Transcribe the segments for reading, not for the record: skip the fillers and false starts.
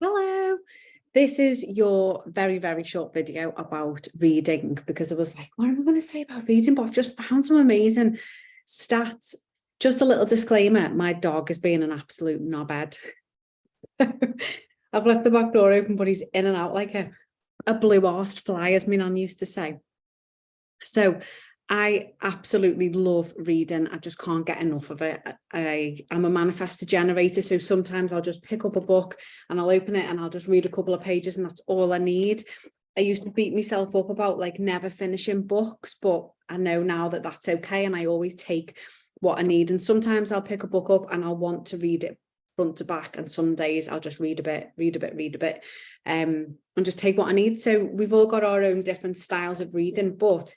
Hello. This is your very, very short video about reading, because I was like, what am I going to say about reading? But I've just found some amazing stats. Just a little disclaimer, my dog is being an absolute knobhead. I've left the back door open, but he's in and out like a blue-arsed fly, as my nan used to say. So I absolutely love reading. I just can't get enough of it. I'm a manifestor generator, so sometimes I'll just pick up a book and I'll open it and I'll just read a couple of pages and that's all I need. I used to beat myself up about like never finishing books, but I know now that that's okay, and I always take what I need. And sometimes I'll pick a book up and I'll want to read it front to back, and some days I'll just read a bit, and just take what I need. So we've all got our own different styles of reading, but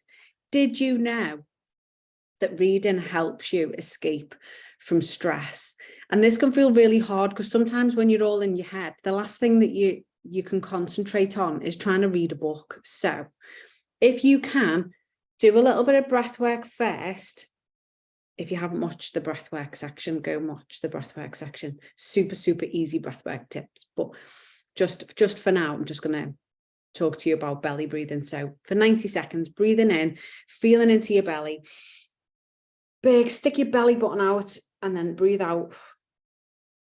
did you know that reading helps you escape from stress? And this can feel really hard because sometimes when you're all in your head, the last thing that you can concentrate on is trying to read a book. So if you can, do a little bit of breath work first. If you haven't watched the breathwork section, go and watch the breathwork section. Super, super easy breathwork tips. But just for now, I'm just going to talk to you about belly breathing. So for 90 seconds, breathing in, feeling into your belly. Big, stick your belly button out and then breathe out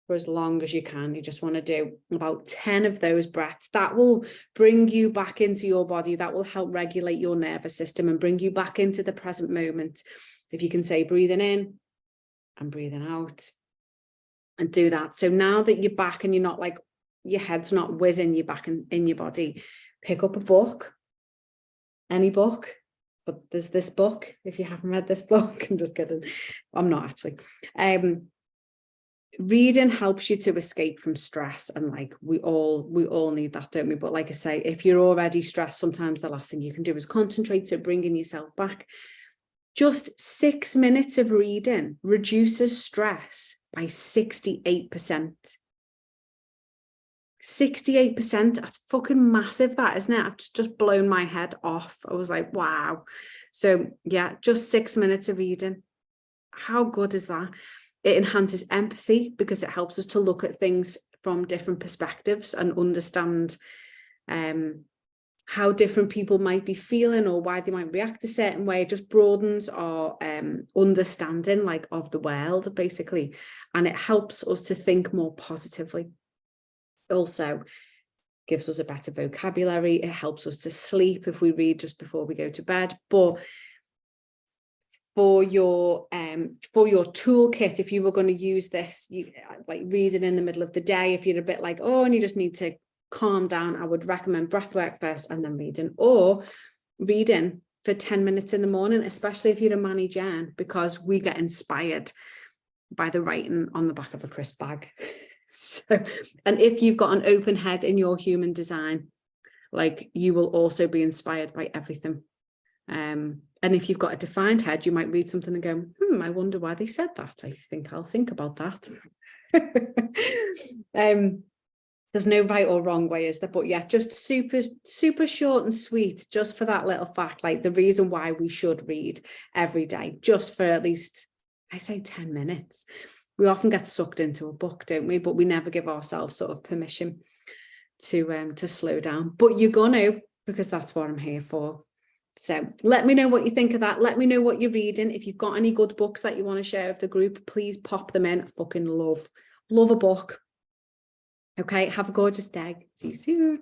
for as long as you can. You just want to do about 10 of those breaths. That will bring you back into your body. That will help regulate your nervous system and bring you back into the present moment. If you can say breathing in and breathing out and do that. So now that you're back and you're not like, your head's not whizzing, you're back in your body, pick up a book, any book, but there's this book. If you haven't read this book, I'm just kidding. I'm not actually. Reading helps you to escape from stress, and like we all need that, don't we? But like I say, if you're already stressed, sometimes the last thing you can do is concentrate, so bringing yourself back. Just 6 minutes of reading reduces stress by 68%. 68%, that's fucking massive, that, isn't it? I've just blown my head off. I was like, wow. So yeah, just 6 minutes of reading. How good is that? It enhances empathy because it helps us to look at things from different perspectives and understand how different people might be feeling or why they might react a certain way. It just broadens our understanding like of the world, basically, and it helps us to think more positively. Also gives us a better vocabulary. It helps us to sleep if we read just before we go to bed. But for your toolkit, if you were going to use this, you like reading in the middle of the day, if you're a bit like, oh, and you just need to calm down, I would recommend breathwork first and then reading, or reading for 10 minutes in the morning, especially if you're a Manny Jan, because we get inspired by the writing on the back of a crisp bag. So, and if you've got an open head in your human design, like, you will also be inspired by everything. And if you've got a defined head, you might read something and go, I wonder why they said that. I think I'll think about that. There's no right or wrong way, is there? But yeah, just super, super short and sweet, just for that little fact, like the reason why we should read every day, just for at least, I say 10 minutes. We often get sucked into a book, don't we? But we never give ourselves sort of permission to slow down. But you're gonna, because that's what I'm here for. So let me know what you think of that. Let me know what you're reading. If you've got any good books that you want to share with the group, please pop them in. I fucking love a book. Okay, have a gorgeous day. See you soon.